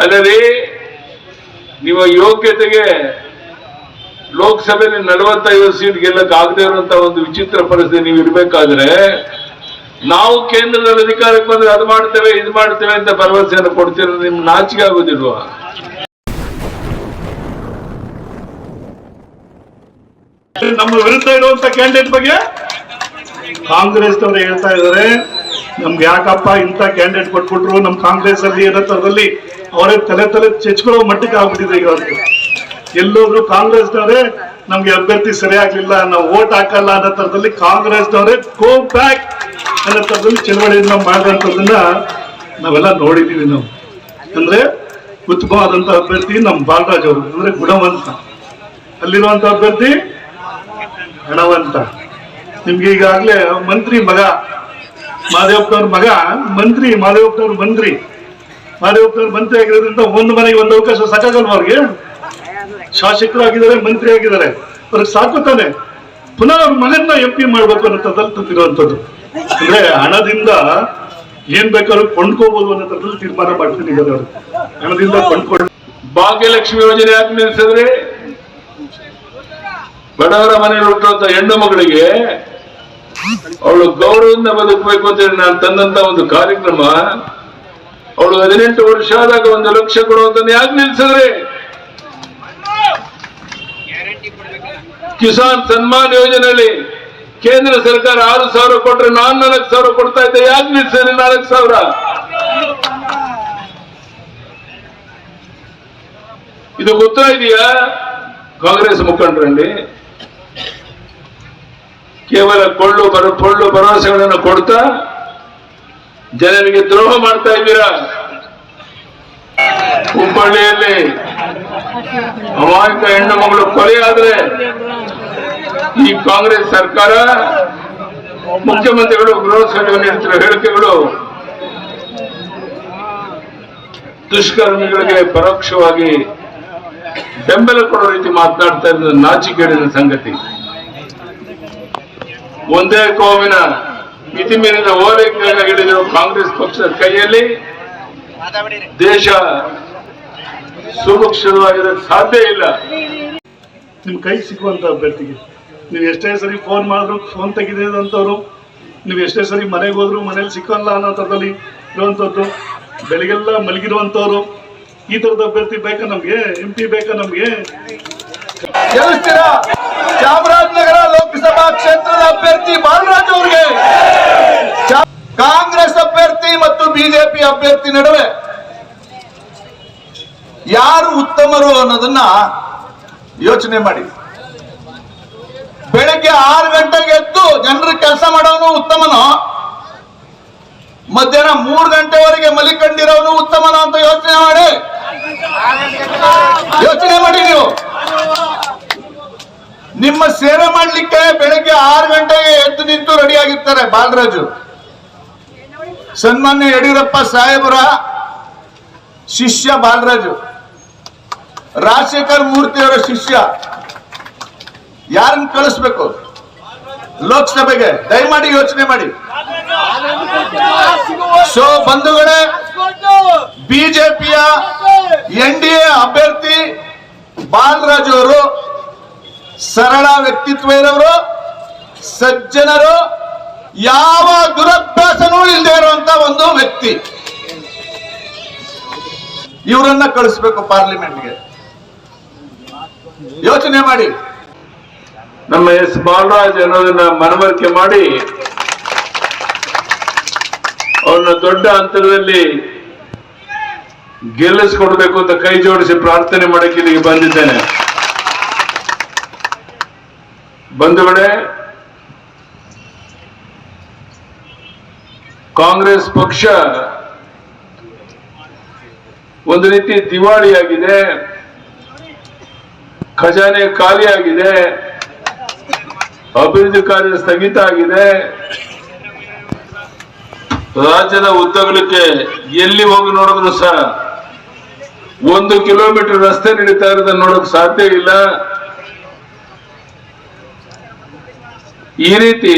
ಅಲ್ಲದೆ ನಿಮ್ಮ ಯೋಗ್ಯತೆಗೆ ಲೋಕಸಭೆಯಲ್ಲಿ 45 ಸೀಟ್ ಗೆಲ್ಲಕ್ಕೆ ಆಗದೆ ಇರುವಂತಹ ಒಂದು ವಿಚಿತ್ರ ಪರಿಸ್ಥಿತಿ ನೀವು ಇರಬೇಕಾದ್ರೆ ನಾವು ಕೇಂದ್ರದಲ್ಲಿ ಅಧಿಕಾರಕ್ಕೆ ಬಂದ್ರೆ ಅದು ಮಾಡ್ತೇವೆ ಇದು ಮಾಡ್ತೇವೆ ಅಂತ ಭರವಸೆಯನ್ನು ಕೊಡ್ತಿರೋದು ನಿಮ್ಗೆ ನಾಚಿಕೆ ಆಗೋದಿಲ್ವಾ? ನಮ್ಮ ವಿರುದ್ಧ ಇರುವಂತ ಕ್ಯಾಂಡಿಡೇಟ್ ಬಗ್ಗೆ ಕಾಂಗ್ರೆಸ್ನವರು ಹೇಳ್ತಾ ಇದ್ದಾರೆ, ನಮ್ಗೆ ಯಾಕಪ್ಪ ಇಂಥ ಕ್ಯಾಂಡಿಡೇಟ್ ಕೊಟ್ಬಿಟ್ರು, ನಮ್ ಕಾಂಗ್ರೆಸ್ ಅಲ್ಲಿ ಏನೋ ತರದಲ್ಲಿ ಅವರೇ ತಲೆ ಚೆಚ್ಕೊಳ್ಳೋ ಮಟ್ಟಕ್ಕೆ ಆಗ್ಬಿಟ್ಟಿದೆ. ಈಗ ಅವ್ರಿಗೆ ಎಲ್ಲೋದ್ರು ಕಾಂಗ್ರೆಸ್ನವರೇ ನಮ್ಗೆ ಅಭ್ಯರ್ಥಿ ಸರಿ ಆಗ್ಲಿಲ್ಲ, ನಾವು ವೋಟ್ ಹಾಕಲ್ಲ ಅನ್ನೋ ತರದಲ್ಲಿ ಕಾಂಗ್ರೆಸ್ನವರೇ ಗೋ ಬ್ಯಾಕ್ ಅನ್ನೋ ತರದಲ್ಲಿ ಚಳವಳಿಯನ್ನ ಮಾಡಿದಂಥದ್ದನ್ನ ನಾವೆಲ್ಲ ನೋಡಿದೀವಿ. ನಾವು ಅಂದ್ರೆ ಉತ್ತಮವಾದಂತ ಅಭ್ಯರ್ಥಿ ನಮ್ ಬಾಲರಾಜ್ ಅವರು, ಅಂದ್ರೆ ಗುಣವಂತ. ಅಲ್ಲಿರುವಂತ ಅಭ್ಯರ್ಥಿ ಹಣವಂತ. ನಿಮ್ಗೆ ಈಗಾಗ್ಲೇ ಮಂತ್ರಿ ಮಗ ಮಾದೇವಪ್ಪನವ್ರ ಮಗ ಮಂತ್ರಿ, ಮಾದೇವಪ್ಪನವ್ರ ಮಂತ್ರಿ ಆಗಿರೋದ್ರಿಂದ ಒಂದು ಮನೆಗೆ ಒಂದು ಅವಕಾಶ ಸಾಕಾಗಲ್ವ ಅವ್ರಿಗೆ? ಶಾಸಕರು ಆಗಿದ್ದಾರೆ, ಮಂತ್ರಿ ಆಗಿದ್ದಾರೆ, ಅವ್ರಿಗೆ ಸಾಕು ತಾನೆ. ಪುನಃ ಅವ್ರ ಮಗನ್ನ MP ಮಾಡ್ಬೇಕು ಅನ್ನೋದ್ರಲ್ಲಿ ತಂದಿರುವಂತದ್ದು. ಅಂದ್ರೆ ಹಣದಿಂದ ಏನ್ ಬೇಕಾದ್ರೂ ಕೊಂಡ್ಕೋಬಹುದು ಅನ್ನೋದ್ರಲ್ಲಿ ತೀರ್ಮಾನ ಮಾಡ್ತಿದ್ದಾರೆ ಅವರು. ಹಣದಿಂದ ಕೊಂಡ್ಕೊಂಡು ಭಾಗ್ಯಲಕ್ಷ್ಮಿ ಯೋಜನೆ ಯಾಕೆ ನಿಲ್ಸಿದ್ರೆ? ಬಡವರ ಮನೆಯಲ್ಲಿ ಹುಟ್ಟುವಂತ ಹೆಣ್ಣು ಮಗಳಿಗೆ ಅವಳು ಗೌರವದಿಂದ ಬದುಕಬೇಕು ಅಂತ ಹೇಳಿ ನಾನು ತಂದಂತ ಒಂದು ಕಾರ್ಯಕ್ರಮ. ಅವಳು 18 ವರ್ಷ ಆದಾಗ 1 ಲಕ್ಷ ಕೊಡುವಂತ ಯಾಕೆ ನಿಲ್ಸಿದ್ರೆ? ಕಿಸಾನ್ ಸನ್ಮಾನ್ ಯೋಜನೆಯಲ್ಲಿ ಕೇಂದ್ರ ಸರ್ಕಾರ 6,000 ಕೊಟ್ರೆ ನಾನು 4,000 ಕೊಡ್ತಾ ಇದ್ದೆ, ಯಾಕೆ ನಿಲ್ಸಿದ್ರೆ 4,000? ಇದು ಗೊತ್ತಾ ಇದೆಯಾ ಕಾಂಗ್ರೆಸ್ ಮುಖಂಡರಲ್ಲಿ? ಕೇವಲ ಪೊಳ್ಳು ಭರವಸೆಗಳನ್ನು ಕೊಡ್ತಾ ಜನರಿಗೆ ದ್ರೋಹ ಮಾಡ್ತಾ ಇದ್ದೀರಾ. ಹುಬ್ಬಳ್ಳಿಯಲ್ಲಿ ಅಮಾಯಕ ಹೆಣ್ಣು ಮಗಳು ಕೊಲೆ ಆದ್ರೆ ಈ ಕಾಂಗ್ರೆಸ್ ಸರ್ಕಾರ, ಮುಖ್ಯಮಂತ್ರಿಗಳು, ಗೃಹ ಸಚಿವರು ನೀಡುತ್ತಿರುವ ಹೇಳಿಕೆಗಳು ದುಷ್ಕರ್ಮಿಗಳಿಗೆ ಪರೋಕ್ಷವಾಗಿ ಬೆಂಬಲ ಕೊಡೋ ರೀತಿ ಮಾತನಾಡ್ತಾ ಇರೋದು ನಾಚಿಕೆಗೇಡಿನ ಸಂಗತಿ. ಒಂದೇ ಕೋಮಿನ ಮಿತಿ ಮೀರಿದ ಓಲೈಕೆಯಾಗಿರುವ ಕಾಂಗ್ರೆಸ್ ಪಕ್ಷದ ಕೈಯಲ್ಲಿ ದೇಶ ಸುರಕ್ಷಿತವಾಗಿರಕ್ಕೆ ಸಾಧ್ಯ ಇಲ್ಲ. ನಿಮ್ ಕೈ ಸಿಕ್ಕುವಂತ ಅಭ್ಯರ್ಥಿಗೆ ನೀವು ಎಷ್ಟೇ ಸರಿ ಫೋನ್ ಮಾಡಿದ್ರು ಫೋನ್ ತೆಗೆದಂತವ್ರು, ನೀವು ಎಷ್ಟೇ ಸರಿ ಮನೆಗೆ ಹೋದ್ರು ಮನೇಲಿ ಸಿಕ್ಕಲ್ಲ ಅನ್ನೋ ತರದಲ್ಲಿ ಇರುವಂತದ್ದು, ಬೆಳಿಗ್ಗೆಲ್ಲ ಮಲಗಿರುವಂತವ್ರು, ಈ ತರದ ಅಭ್ಯರ್ಥಿ ಬೇಕಾ ನಮ್ಗೆ? MP ಬೇಕಾ ನಮ್ಗೆ? ಚಾಮರಾಜನಗರ ಲೋಕಸಭಾ ಕ್ಷೇತ್ರದ ಅಭ್ಯರ್ಥಿ ಬಾಲರಾಜ್ ಅವರಿಗೆ ಕಾಂಗ್ರೆಸ್ ಅಭ್ಯರ್ಥಿ ಮತ್ತು ಬಿಜೆಪಿ ಅಭ್ಯರ್ಥಿ ನಡುವೆ ಯಾರು ಉತ್ತಮರು ಅನ್ನೋದನ್ನ ಯೋಚನೆ ಮಾಡಿ. ಬೆಳಗ್ಗೆ 6 ಗಂಟೆಗೆ ಎದ್ದು ಜನರ ಕೆಲಸ ಮಾಡೋನು ಉತ್ತಮನೋ, ಮಧ್ಯಾಹ್ನ 3 ಗಂಟೆವರೆಗೆ ಮಲಿಕೊಂಡಿರೋನು ಉತ್ತಮನೋ ಅಂತ ಯೋಚನೆ ಮಾಡಿ ನೀವು. ನಿಮ್ಮ ಸೇವೆ ಮಾಡ್ಲಿಕ್ಕೆ ಬೆಳಗ್ಗೆ 6 ಗಂಟೆಗೆ ಎದ್ದು ನಿಂತು ರೆಡಿ ಆಗಿರ್ತಾರೆ ಬಾಲರಾಜು. ಸನ್ಮಾನ್ಯ ಯಡಿಯೂರಪ್ಪ ಸಾಹೇಬರ ಶಿಷ್ಯ ಬಾಲರಾಜು, ರಾಜಶೇಖರ್ ಮೂರ್ತಿ ಅವರ ಶಿಷ್ಯ. ಯಾರನ್ನು ಕಳಿಸ್ಬೇಕು ಲೋಕಸಭೆಗೆ? ದಯಮಾಡಿ ಯೋಚನೆ ಮಾಡಿ. ಸೊ ಬಂಧುಗಳೇ, ಬಿಜೆಪಿಯ NDA ಅಭ್ಯರ್ಥಿ ಬಾಲರಾಜ್ ಅವರು ಸರಳ ವ್ಯಕ್ತಿತ್ವ ಇರೋರು, ಸಜ್ಜನರು, ಯಾವ ದುರಭ್ಯಾಸನೂ ಇಲ್ಲದೆ ಇರುವಂತ ಒಂದು ವ್ಯಕ್ತಿ. ಇವರನ್ನ ಕಳಿಸ್ಬೇಕು ಪಾರ್ಲಿಮೆಂಟ್ಗೆ. ಯೋಚನೆ ಮಾಡಿ. ನಮ್ಮ S ಬಾಲರಾಜ್ ಅನ್ನೋದನ್ನ ಮನವರಿಕೆ ಮಾಡಿ ಅವ್ರನ್ನ ದೊಡ್ಡ ಅಂತರದಲ್ಲಿ ಗೆಲ್ಲಿಸ್ಕೊಡ್ಬೇಕು ಅಂತ ಕೈ ಜೋಡಿಸಿ ಪ್ರಾರ್ಥನೆ ಮಾಡಕ್ಕೆ ಇಲ್ಲಿಗೆ ಬಂದಿದ್ದೇನೆ. ಬಂಧುಗಳೇ, ಕಾಂಗ್ರೆಸ್ ಪಕ್ಷ ಒಂದು ರೀತಿ ದಿವಾಳಿಯಾಗಿದೆ, ಖಜಾನೆ ಖಾಲಿಯಾಗಿದೆ, ಅಭಿವೃದ್ಧಿ ಕಾರ್ಯ ಸ್ಥಗಿತ ಆಗಿದೆ. ರಾಜ್ಯದ ಉದ್ದಗಲಕ್ಕೆ ಎಲ್ಲಿ ಹೋಗಿ ನೋಡಿದ್ರು ಸಹ 1 ಕಿಲೋಮೀಟರ್ ರಸ್ತೆ ನಡೀತಾ ಇರೋದನ್ನ ನೋಡಕ್ ಸಾಧ್ಯ ಇಲ್ಲ. ಈ ರೀತಿ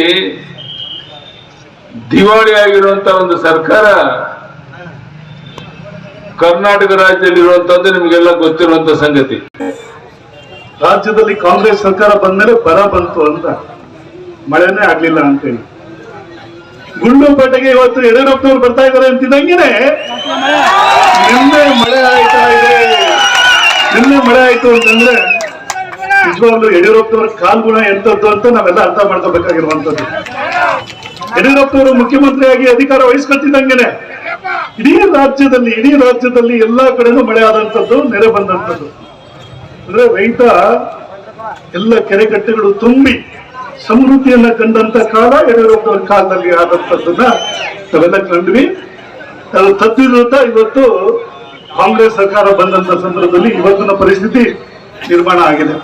ದಿವಾಳಿಯಾಗಿರುವಂತ ಒಂದು ಸರ್ಕಾರ ಕರ್ನಾಟಕ ರಾಜ್ಯದಲ್ಲಿ ಇರುವಂತದ್ದು ನಿಮ್ಗೆಲ್ಲ ಗೊತ್ತಿರುವಂತ ಸಂಗತಿ. ರಾಜ್ಯದಲ್ಲಿ ಕಾಂಗ್ರೆಸ್ ಸರ್ಕಾರ ಬಂದ್ಮೇಲೆ ಬರ ಬಂತು ಅಂತ, ಮಳೆನೇ ಆಗ್ಲಿಲ್ಲ ಅಂತೇಳಿ. ಗುಂಡ್ಲುಪೇಟೆಗೆ ಇವತ್ತು ಯಡಿಯೂರಪ್ಪನವ್ರು ಬರ್ತಾ ಇದ್ದಾರೆ ಅಂತಿದ್ದಂಗೆನೆ ನಿನ್ನೆ ಮಳೆ ಆಯ್ತಾ ಇದೆ. ನಿನ್ನೆ ಮಳೆ ಆಯ್ತು ಅಂತಂದ್ರೆ ನಿಜವಾಗ್ಲೂ ಯಡಿಯೂರಪ್ಪನವ್ರ ಕಾಲ್ಗುಣ ಎಂತದ್ದು ಅಂತ ನಾವೆಲ್ಲ ಅರ್ಥ ಮಾಡ್ಕೋಬೇಕಾಗಿರುವಂತದ್ದು. ಯಡಿಯೂರಪ್ಪನವರು ಮುಖ್ಯಮಂತ್ರಿಯಾಗಿ ಅಧಿಕಾರ ವಹಿಸ್ಕೊತಿದ್ದಂಗೆನೆ ಇಡೀ ರಾಜ್ಯದಲ್ಲಿ ಎಲ್ಲಾ ಕಡೆನೂ ಮಳೆ ಆದಂತದ್ದು, ನೆರೆ ಬಂದಂತದ್ದು. ಅಂದ್ರೆ ರೈತ ಎಲ್ಲ ಕೆರೆಕಟ್ಟೆಗಳು ತುಂಬಿ ಸಮೃದ್ಧಿಯನ್ನ ಕಂಡಂತ ಕಾಲ ಯಡಿಯೂರಪ್ಪನವ್ರ ಕಾಲದಲ್ಲಿ ಆದಂತದ್ದನ್ನ ನಾವೆಲ್ಲ ಕಂಡ್ವಿ. ಅದು ತದ್ವಿರುದ್ಧ ಇವತ್ತು ಕಾಂಗ್ರೆಸ್ ಸರ್ಕಾರ ಬಂದಂತ ಸಂದರ್ಭದಲ್ಲಿ ಇವತ್ತಿನ ಪರಿಸ್ಥಿತಿ ನಿರ್ಮಾಣ ಆಗಿದೆ.